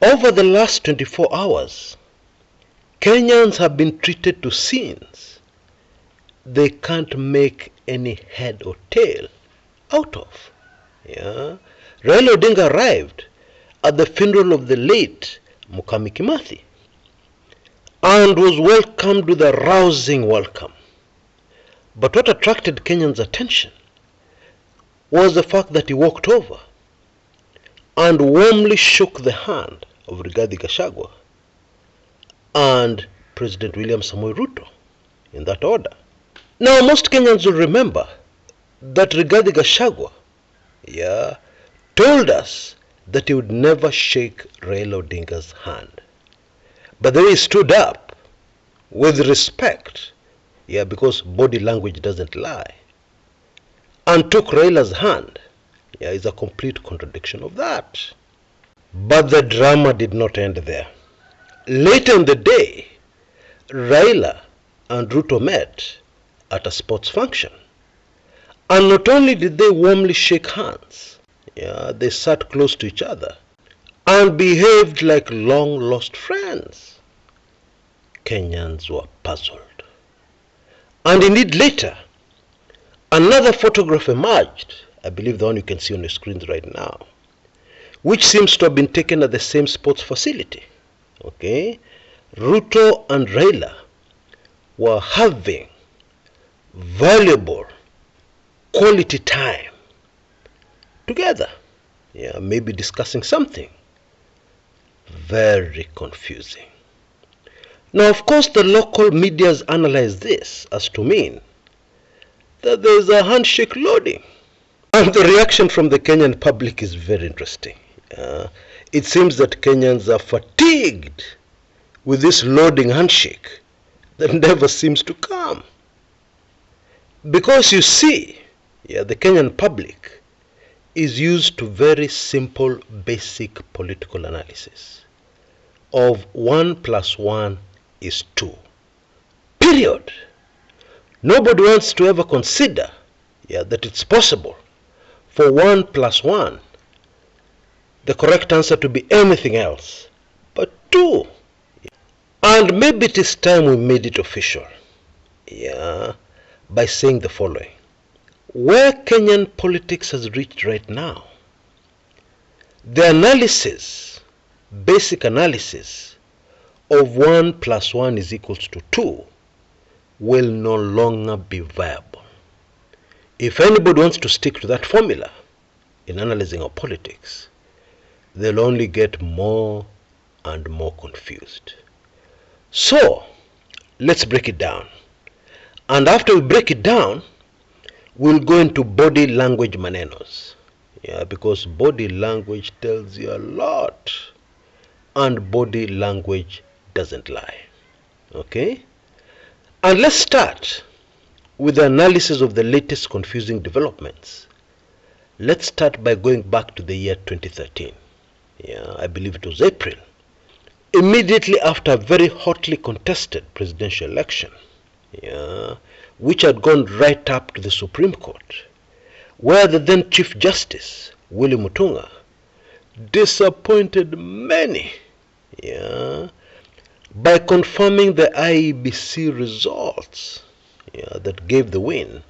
Over the last 24 hours, Kenyans have been treated to scenes they can't make any head or tail out of. Yeah. Raila Odinga arrived at the funeral of the late Mukami Kimathi and was welcomed with a rousing welcome. But what attracted Kenyans' attention was the fact that he walked over and warmly shook the hand of Rigathi Gachagua and President William Samoei Ruto, in that order. Now, most Kenyans will remember that Rigathi Gachagua told us that he would never shake Raila Odinga's hand. But then he stood up with respect, because body language doesn't lie, and took Raila's hand. Is a complete contradiction of that. But the drama did not end there. Later in the day, Raila and Ruto met at a sports function. And not only did they warmly shake hands, they sat close to each other and behaved like long-lost friends. Kenyans were puzzled. And indeed later, another photograph emerged, I believe the one you can see on your screens right now, which seems to have been taken at the same sports facility. Ruto and Raila were having valuable quality time together, maybe discussing something very confusing. Now, of course, the local medias analyze this as to mean that there is a handshake loading. And the reaction from the Kenyan public is very interesting. It seems that Kenyans are fatigued with this loading handshake that never seems to come. Because you see, the Kenyan public is used to very simple, basic political analysis of 1 + 1 is 2. Period. Nobody wants to ever consider that it's possible for 1 + 1, the correct answer, to be anything else but 2. And maybe it is time we made it official, by saying the following. Where Kenyan politics has reached right now, the analysis, basic analysis of 1 + 1 is equals to 2 will no longer be viable. If anybody wants to stick to that formula in analyzing our politics, they'll only get more and more confused. So, let's break it down. And after we break it down, we'll go into body language manenos. Because body language tells you a lot. And body language doesn't lie. And let's start with the analysis of the latest confusing developments. Let's start by going back to the year 2013. I believe it was April. Immediately after a very hotly contested presidential election, which had gone right up to the Supreme Court, where the then Chief Justice, Willie Mutunga, disappointed many by confirming the IEBC results that gave the win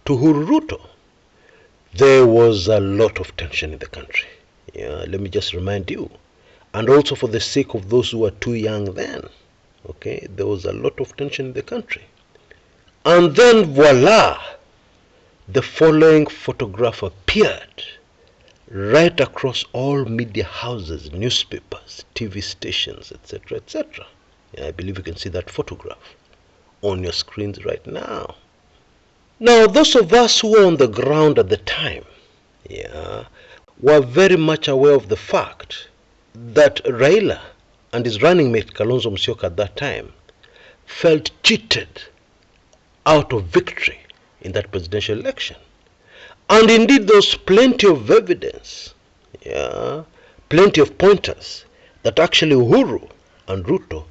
to Ruto. There was a lot of tension in the country. Let me just remind you, and also for the sake of those who were too young then, there was a lot of tension in the country. And then voila, the following photograph appeared right across all media houses, newspapers, TV stations, etc., etc. I believe you can see that photograph on your screens right now. Now, those of us who were on the ground at the time, were very much aware of the fact that Raila and his running mate Kalonzo Musyoka at that time felt cheated out of victory in that presidential election. And indeed there was plenty of evidence, plenty of pointers that actually Uhuru and Ruto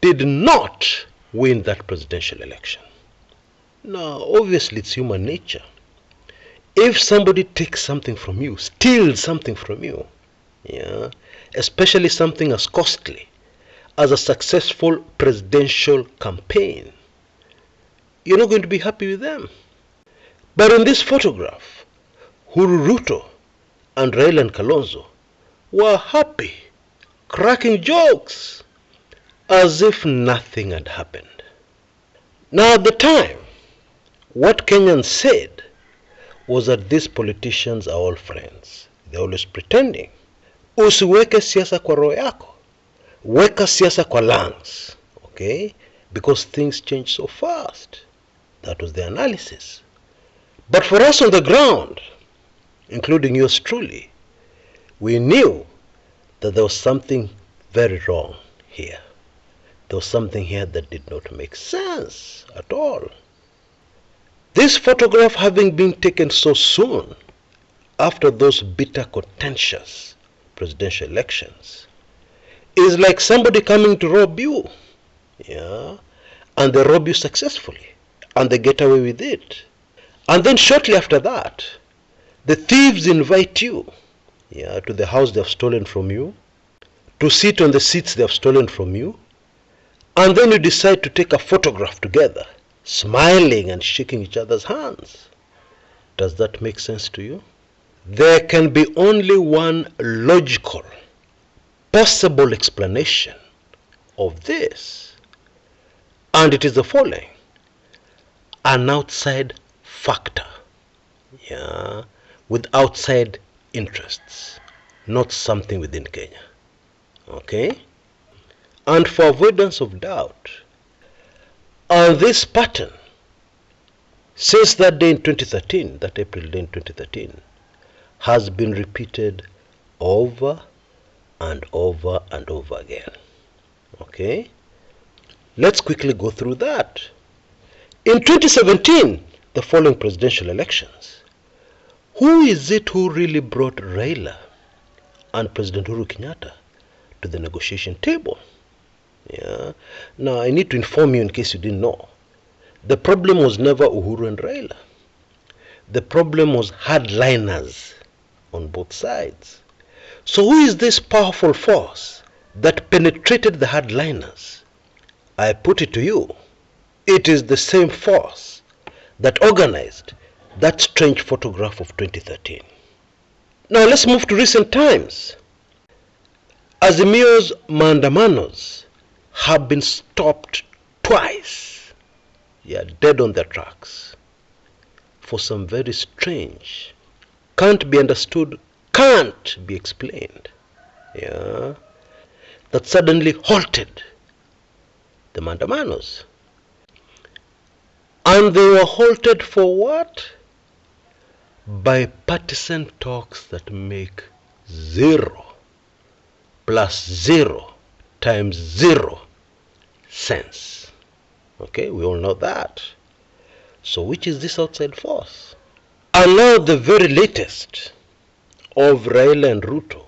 did not win that presidential election. Now, obviously it's human nature. If somebody takes something from you, steals something from you, especially something as costly as a successful presidential campaign, you're not going to be happy with them. But in this photograph, Ruto and Raila and Kalonzo were happy, cracking jokes, as if nothing had happened. Now at the time, what Kenyans said was that these politicians are all friends. They're always pretending. Usiweke siasa kwa roho yako. Weka siasa kwa lungs. Okay? Because things change so fast. That was the analysis. But for us on the ground, including yours truly, we knew that there was something very wrong here. There was something here that did not make sense at all. This photograph having been taken so soon after those bitter, contentious presidential elections is like somebody coming to rob you, and they rob you successfully, and they get away with it. And then shortly after that, the thieves invite you, to the house they have stolen from you, to sit on the seats they have stolen from you, and then you decide to take a photograph together, smiling and shaking each other's hands. Does that make sense to you? There can be only one logical, possible explanation of this, and it is the following: an outside factor, with outside interests, not something within Kenya. Okay? And for avoidance of doubt, this pattern, since that day in 2013, that April day in 2013, has been repeated over and over and over again. Okay? Let's quickly go through that. In 2017, the following presidential elections, who is it who really brought Raila and President Uhuru Kenyatta to the negotiation table? Now, I need to inform you in case you didn't know. The problem was never Uhuru and Raila. The problem was hardliners on both sides. So who is this powerful force that penetrated the hardliners? I put it to you, it is the same force that organized that strange photograph of 2013. Now let's move to recent times. Azimio's maandamanos have been stopped twice, dead on their tracks, for some very strange, can't be understood, can't be explained, that suddenly halted the maandamanos. And they were halted for what? By partisan talks that make 0 plus 0 times 0 sense. Okay, we all know that. So which is this outside force? And now the very latest of Raila and Ruto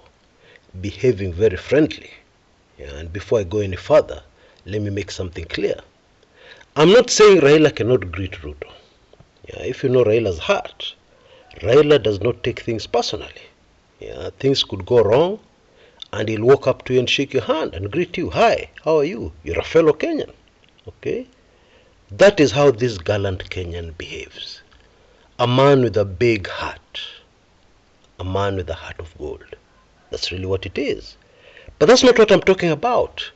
behaving very friendly. And before I go any further, let me make something clear. I'm not saying Raila cannot greet Ruto. If you know Raila's heart, Raila does not take things personally. Things could go wrong, and he'll walk up to you and shake your hand and greet you. Hi, how are you? You're a fellow Kenyan. Okay? That is how this gallant Kenyan behaves. A man with a big heart. A man with a heart of gold. That's really what it is. But that's not what I'm talking about.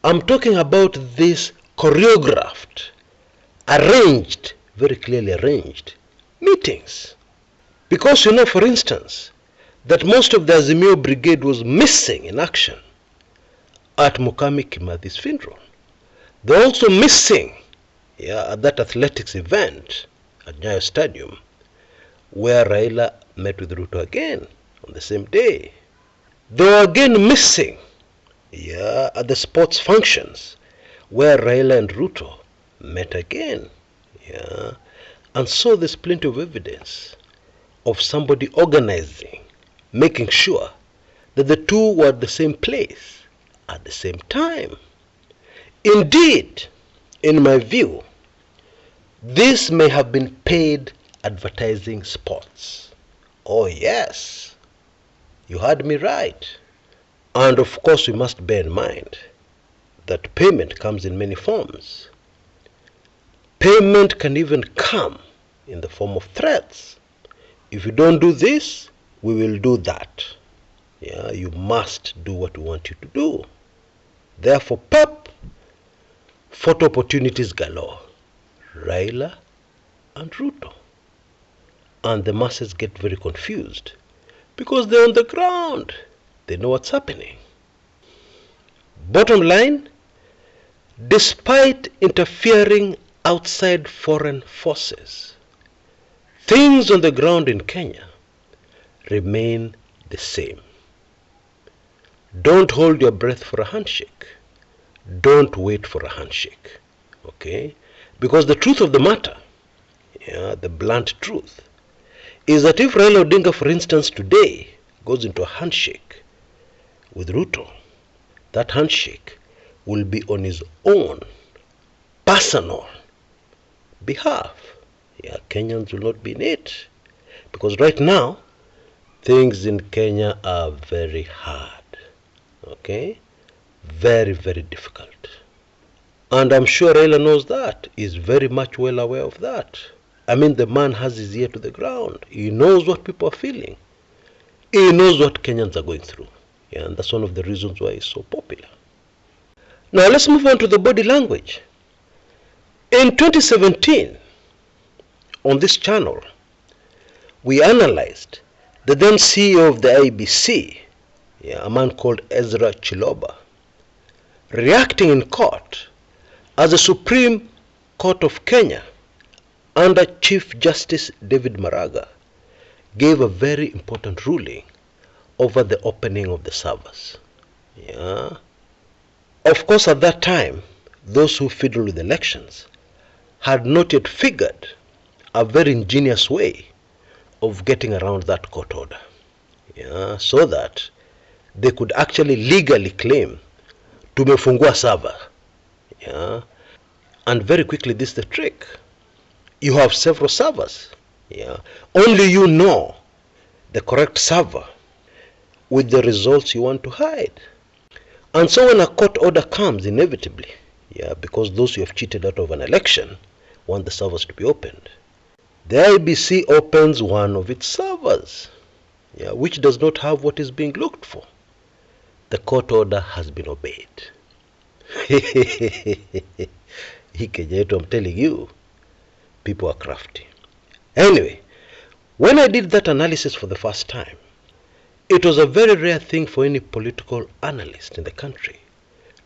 I'm talking about this choreographed, arranged, very clearly arranged meetings. Because you know, for instance, that most of the Azimio brigade was missing in action at Mukami Kimathi's funeral. They're also missing at that athletics event at Nyayo Stadium, where Raila met with Ruto again on the same day. They were again missing at the sports functions, where Raila and Ruto met again. And so there's plenty of evidence of somebody organizing, making sure that the two were at the same place at the same time. Indeed, in my view, this may have been paid advertising spots. Oh yes, you heard me right. And of course, we must bear in mind that payment comes in many forms. Payment can even come in the form of threats. If you don't do this, we will do that. Yeah, you must do what we want you to do. Therefore, pep, photo opportunities galore. Raila and Ruto. And the masses get very confused because they're on the ground. They know what's happening. Bottom line, despite interfering outside foreign forces, things on the ground in Kenya remain the same. Don't hold your breath for a handshake. Don't wait for a handshake. Okay? Because the truth of the matter, the blunt truth, is that if Raila Odinga, for instance, today goes into a handshake with Ruto, that handshake will be on his own personal behalf. Kenyans will not be in it. Because right now, things in Kenya are very hard. Okay? Very, very difficult. And I'm sure Raila knows that. He's very much well aware of that. I mean, the man has his ear to the ground. He knows what people are feeling. He knows what Kenyans are going through. And that's one of the reasons why he's so popular. Now let's move on to the body language. In 2017, on this channel, we analyzed the then CEO of the IEBC, a man called Ezra Chiloba, reacting in court as the Supreme Court of Kenya under Chief Justice David Maraga gave a very important ruling over the opening of the servers. Of course, at that time, those who fiddle with elections had not yet figured a very ingenious way of getting around that court order, so that they could actually legally claim tumefungua server. And very quickly, this is the trick. You have several servers. Only you know the correct server with the results you want to hide. And so when a court order comes, inevitably, because those who have cheated out of an election want the servers to be opened, the IBC opens one of its servers, which does not have what is being looked for. The court order has been obeyed. I'm telling you, people are crafty. Anyway, when I did that analysis for the first time, it was a very rare thing for any political analyst in the country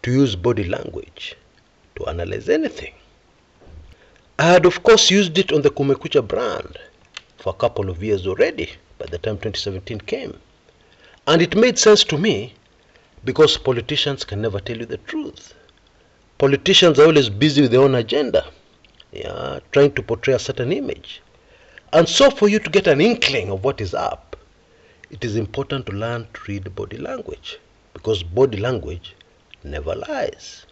to use body language to analyze anything. I had, of course, used it on the Kumekucha brand for a couple of years already by the time 2017 came. And it made sense to me because politicians can never tell you the truth. Politicians are always busy with their own agenda, trying to portray a certain image. And so for you to get an inkling of what is up, it is important to learn to read body language, because body language never lies.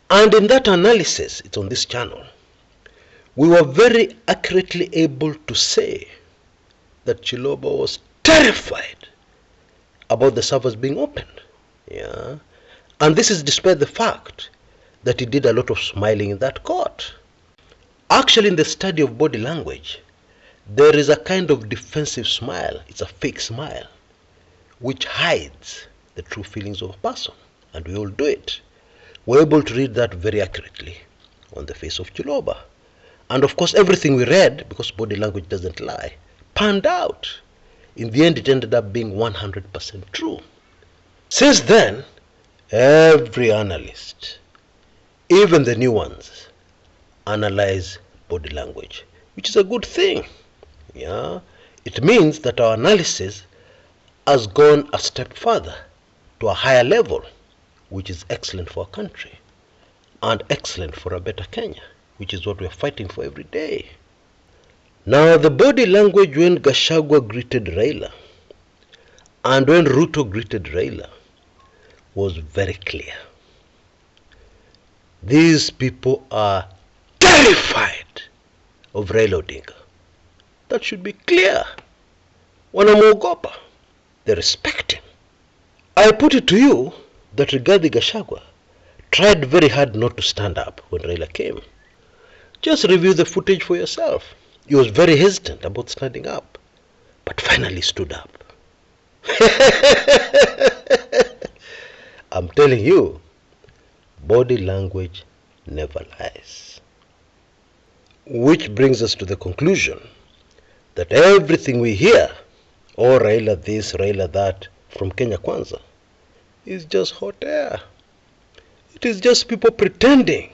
And in that analysis, it's on this channel, we were very accurately able to say that Chiloba was terrified about the servers being opened. And this is despite the fact that he did a lot of smiling in that court. Actually, in the study of body language, there is a kind of defensive smile. It's a fake smile, which hides the true feelings of a person. And we all do it. We're able to read that very accurately on the face of Chiloba. And of course, everything we read, because body language doesn't lie, panned out. In the end, it ended up being 100% true. Since then, every analyst, even the new ones, analyze body language, which is a good thing. It means that our analysis has gone a step further to a higher level, which is excellent for our country and excellent for a better Kenya, which is what we're fighting for every day. Now, the body language when Gachagua greeted Raila and when Ruto greeted Raila was very clear. These people are terrified of Raila Odinga. That should be clear. Wanamuogopa. They respect him. I put it to you that Rigathi Gachagua tried very hard not to stand up when Raila came. Just review the footage for yourself. He was very hesitant about standing up, but finally stood up. I'm telling you, body language never lies. Which brings us to the conclusion that everything we hear, oh Raila this, Raila that, from Kenya Kwanza, is just hot air. It is just people pretending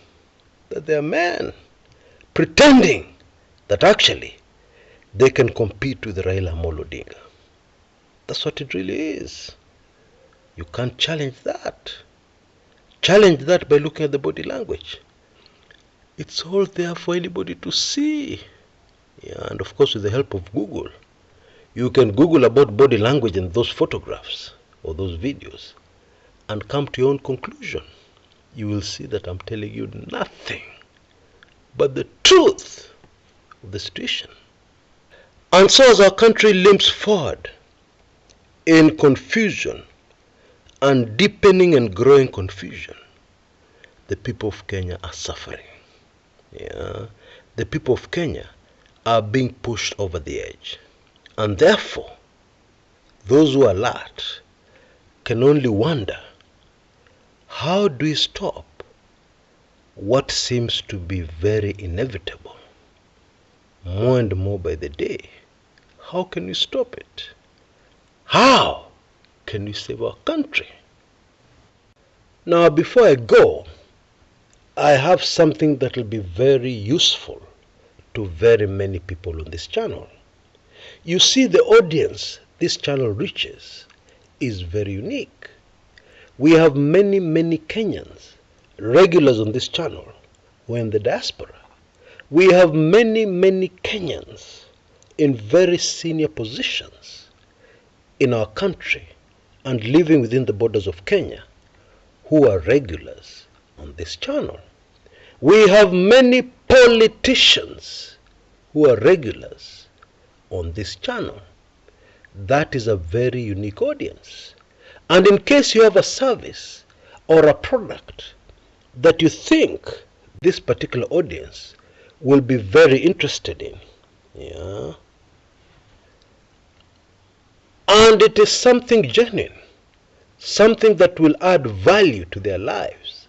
that they are men, pretending that actually they can compete with Raila Amolo Odinga. That's what it really is. You can't challenge that. Challenge that by looking at the body language. It's all there for anybody to see. Yeah, and of course with the help of Google. You can Google about body language and those photographs or those videos and come to your own conclusion. You will see that I'm telling you nothing but the truth of the situation. And so as our country limps forward in confusion and deepening and growing confusion, the people of Kenya are suffering. Yeah, the people of Kenya are being pushed over the edge. And therefore, those who are alert can only wonder, how do we stop what seems to be very inevitable, more and more by the day? How can we stop it? How can we save our country? Now, before I go, I have something that will be very useful to very many people on this channel. You see, the audience this channel reaches is very unique. We have many Kenyans, regulars on this channel, who are in the diaspora. We have many Kenyans in very senior positions in our country and living within the borders of Kenya who are regulars on this channel. We have many politicians who are regulars on this channel. That is a very unique audience. And in case you have a service or a product that you think this particular audience will be very interested in, yeah, and it is something genuine, something that will add value to their lives,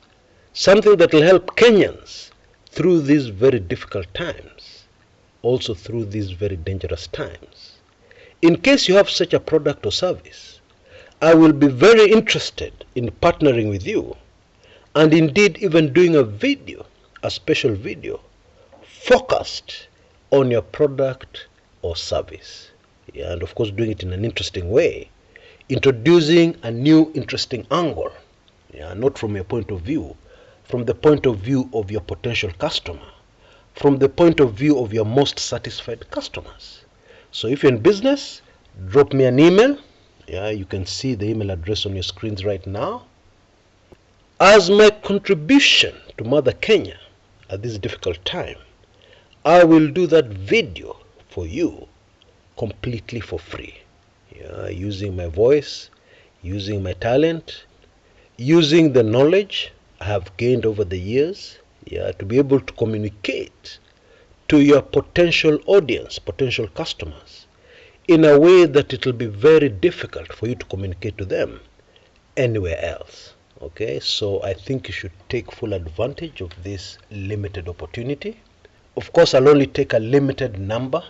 something that will help Kenyans through these very difficult times, also through these very dangerous times. In case you have such a product or service, I will be very interested in partnering with you, and indeed even doing a video, a special video, focused on your product or service. Yeah, and of course doing it in an interesting way, introducing a new interesting angle, yeah, not from your point of view, from the point of view of your potential customer, from the point of view of your most satisfied customers. So if you're in business, drop me an email. Yeah, you can see the email address on your screens right now. As my contribution to Mother Kenya at this difficult time, I will do that video for you completely for free. Yeah, using my voice, using my talent, using the knowledge I have gained over the years, yeah, to be able to communicate to your potential audience, potential customers, in a way that it will be very difficult for you to communicate to them anywhere else. Okay, so I think you should take full advantage of this limited opportunity. Of course, I'll only take a limited number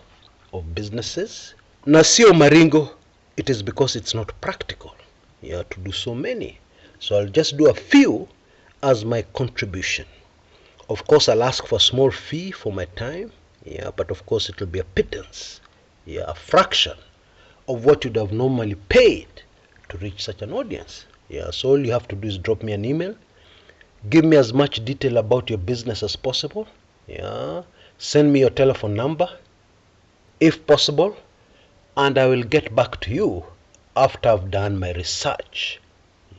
of businesses. Na sio maringo, it is because it's not practical, yeah, to do so many. So I'll just do a few as my contribution. Of course, I'll ask for a small fee for my time, yeah, but of course it will be a pittance, yeah, a fraction of what you'd have normally paid to reach such an audience. Yeah, so all you have to do is drop me an email, give me as much detail about your business as possible, yeah, send me your telephone number if possible, and I will get back to you after I've done my research,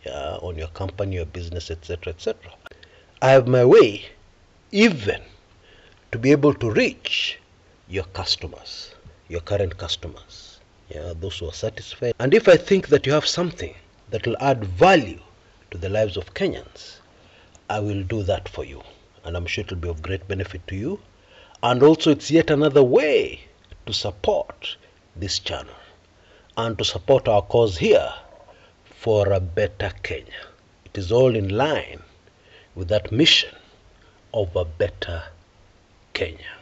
yeah, on your company, your business, etc., etc. I have my way even to be able to reach your customers, your current customers, yeah, those who are satisfied. And if I think that you have something that will add value to the lives of Kenyans, I will do that for you. And I'm sure it will be of great benefit to you. And also it's yet another way to support this channel and to support our cause here for a better Kenya. It is all in line with that mission of a better Kenya.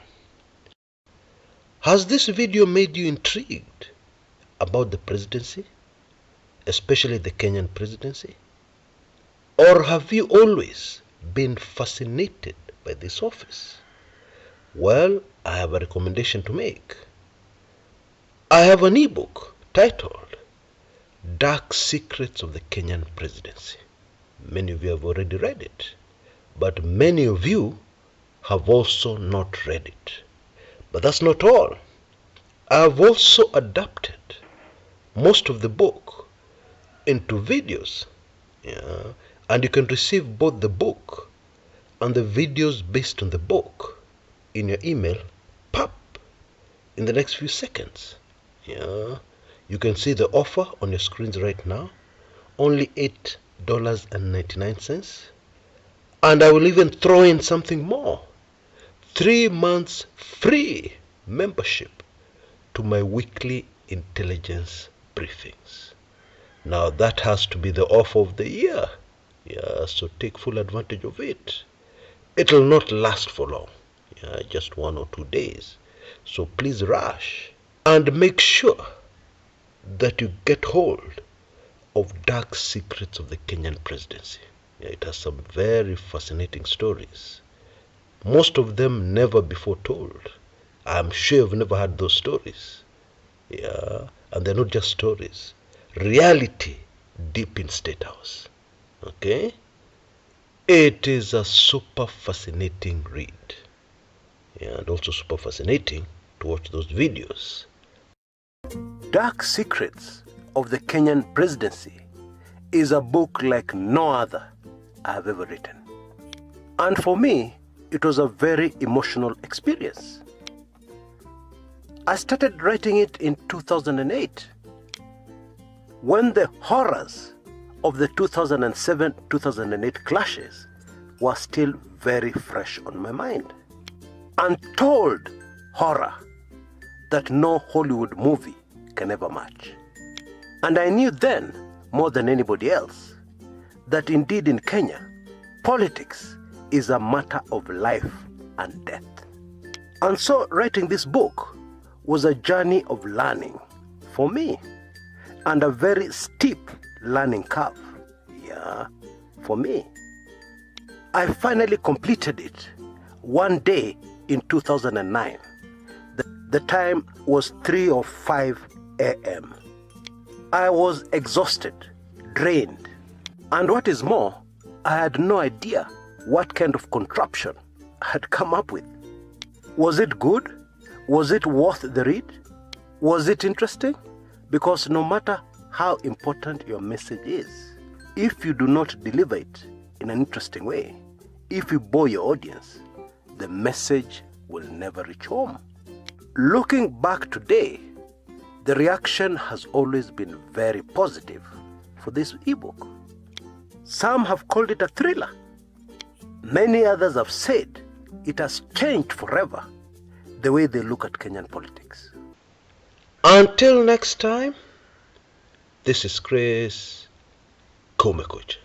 Has this video made you intrigued about the presidency, especially the Kenyan presidency? Or have you always been fascinated by this office? Well, I have a recommendation to make. I have an ebook titled Dark Secrets of the Kenyan Presidency. Many of you have already read it, but many of you have also not read it. But that's not all. I have also adapted most of the book into videos, and you can receive both the book and the videos based on the book in your email, pop, in the next few seconds. You can see the offer on your screens right now, only $8.99. And I will even throw in something more, 3 months free membership to my weekly intelligence briefings. Now that has to be the offer of the year. So take full advantage of it. It will not last for long, just 1 or 2 days. So please rush and make sure that you get hold of Dark Secrets of the Kenyan Presidency. It has some very fascinating stories, most of them never before told. I'm sure you've never heard those stories. And they're not just stories, reality deep in State House. Okay? It is a super fascinating read, and also super fascinating to watch those videos. Dark Secrets of the Kenyan Presidency is a book like no other I have ever written. And for me, it was a very emotional experience. I started writing it in 2008, when the horrors of the 2007-2008 clashes were still very fresh on my mind. Untold horror that no Hollywood movie can ever match. And I knew then, more than anybody else, that indeed in Kenya, politics is a matter of life and death. And so writing this book was a journey of learning for me, and a very steep learning curve, for me. I finally completed it one day in 2009. The time was 3 or 5 a.m. I was exhausted, drained, and what is more, I had no idea what kind of contraption I had come up with. Was it good? Was it worth the read? Was it interesting? Because no matter how important your message is, if you do not deliver it in an interesting way, if you bore your audience, the message will never reach home. Looking back today, the reaction has always been very positive for this ebook. Some have called it a thriller. Many others have said it has changed forever the way they look at Kenyan politics. Until next time, this is Chris Kumekucha.